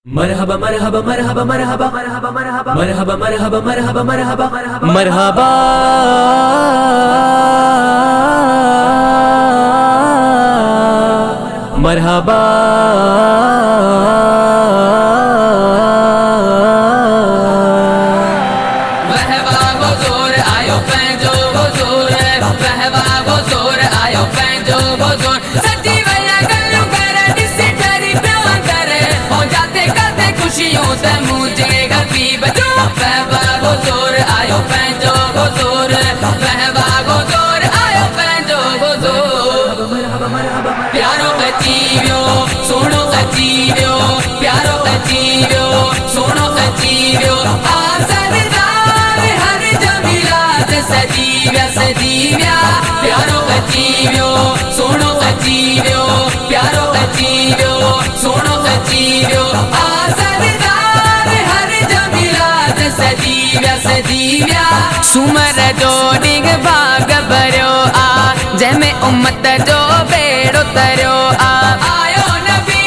मरहबा मरहबा मरहबा मरहबा मरहबा मरहबा मरहबा मरहबा मरहबा मरहबा मरहबा मरहबा मरहबा वहवा वो जोर आयो पैंजो वो जोर वहवा वो जोर आयो पैंजो वो जोर सच्ची वया गल्लू करे जिससे डरी प्यार करे हो जाते करते खुशियों से मुझे गपी बजो वहवा वो जोर आयो पैंजो वो जोर वहवा वो जोर आयो पैंजो वो जोर प्यारो अजीवियो सुनो अजीवियो प्यारो अजीवियो सुनो अजीवियो सजीव्या सजीव्या प्यारो अजीव्यो सोनो अजीव्यो प्यारो अजीव्यो सोनो अजीव्यो सरदार हर जमीलात सजीव्या सजीव्या सुमर जो डिग भाग भरियो आ जंहिंमें उम्मत जो बेड़ो तरियो आ आयो नबी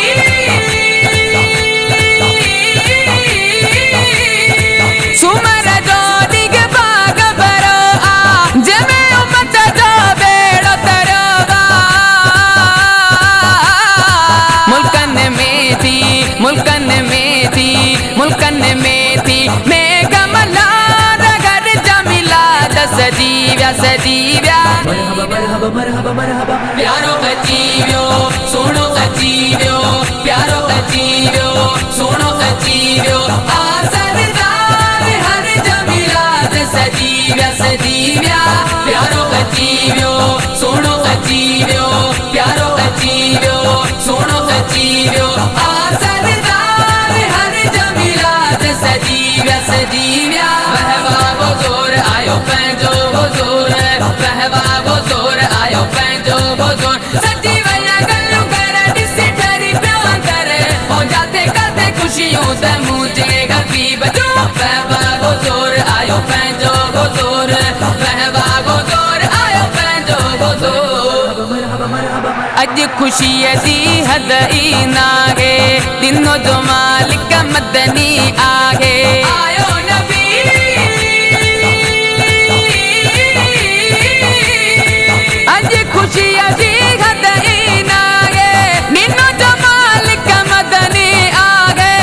सुमर जो डिग भाग मुल्कन में थी मेघमलार घर जमीला सजीव्या सजीव्या मरहबा मरहबा मरहबा मरहबा प्यारो अजीवियो सोनो अजीवियो प्यारो अजीवियो सोनो अजीवियो सरदार हर जमीला सजीव्या सजीव्या प्यारो अजीवियो सोनो अजीवियो प्यारो अजीवियो सोनो अजीवियो सरदार हर जमीला सजीव्या सजीव्या वहवा वो जोर आयो पैंजो वो जोर वहवा वो जोर आयो पैंजो वो जोर सच्ची वया गल्लू करे जिससे डरी प्यार करे हो जाते करते खुशियों से मुझे गपी बजो वहवा वो जोर आयो पैंजो वो जोर वहवा वो जोर आयो पैंजो वो जोर अज खुशी दी हद ई नागे दिनों जो मालिक मदनी आगे आयो नबी अज खुशी दी हद ई नागे दिनों जो मालिक मदनी आगे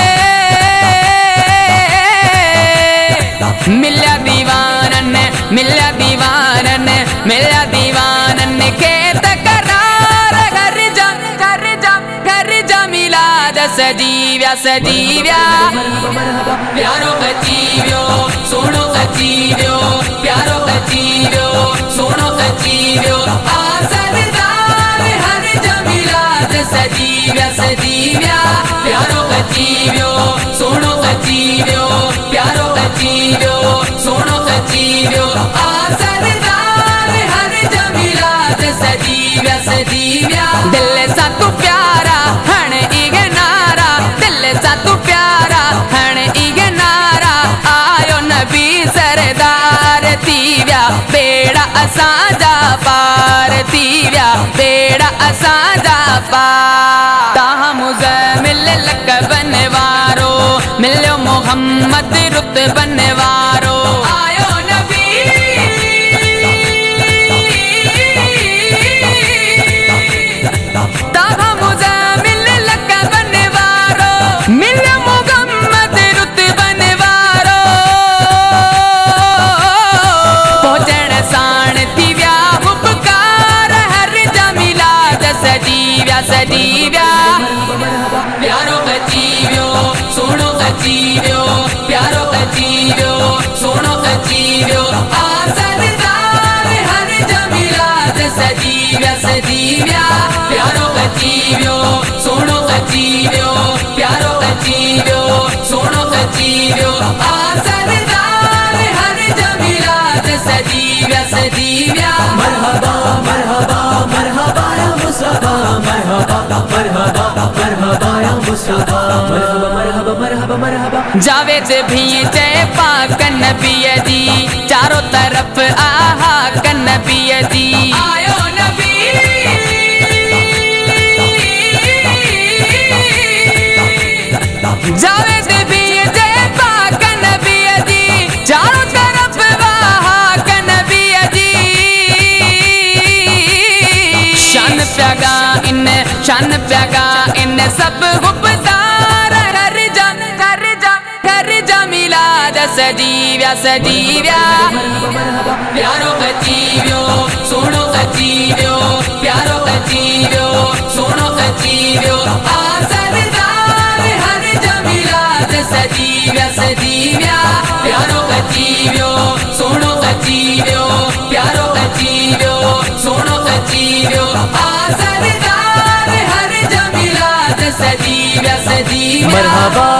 मिल्या दीवानन मिल्या दीवानन मिल्या दीवानन के सजीव्या सजीव्या प्यारो अजीवियो सोनो अजीवियो प्यारो अजीवियो सोनो अजीवियो सरदार हर जमीला सजीव्या सजीव्या प्यारो अजीवियो सोनो अजीवियो प्यारो अजीवियो सोनो अजीवियो सरदार हर जमीला सजीव्या सजीव्या दिल सा तू प्यारा हण तू प्यारा हण इगनारा आयो नबी सरदार थीव्या बेड़ा असांजा पार थीव्या बेड़ा असांजा पार ताहा मुज़म्मिल लक़बन वारो मिलियो मोहम्मद रुतबन वारो आयो नबी ताहा मुज़म्मिल लक़बन वारो मिलियो मोहम्मद रुतबन वारो पहुंचण साण थी विया उपकार हर जमीला सजीव्या सजीव्या प्यारो अजीवियो सोनो अजीवियो प्यारो अजीवियो सोनो अजीवियो सरदार हर जमीला सजीव्या सजीव्या प्यारो अजीवियो सोनो अजीवियो प्यारो अजीवियो सोनो अजीवियो सरदार हर जमीला सजीव्या सजीव्या मरहबा मरहबा मरहबा या मुस्तफा मरहबा मरहबा मरहबा या मुस्तफा मरहबा मरहबा मरहबा मरहबा जावेद भी जय पाक नबी दी चारों तरफ आहा नबी दी आयो नबी जा सजीव्या सजीव्या प्यारो अजीव्यो सोनो अजीव्यो प्यारो अजीव्यो सोनो अजीव्यो आ सरदार हर जमीराज सजीव्या सजीव्या प्यारो अजीव्यो सोनो अजीव्यो प्यारो अजीव्यो सोनो अजीव्यो आ सरदार हर जमीराज सजीव्या सजीव्या मरहबा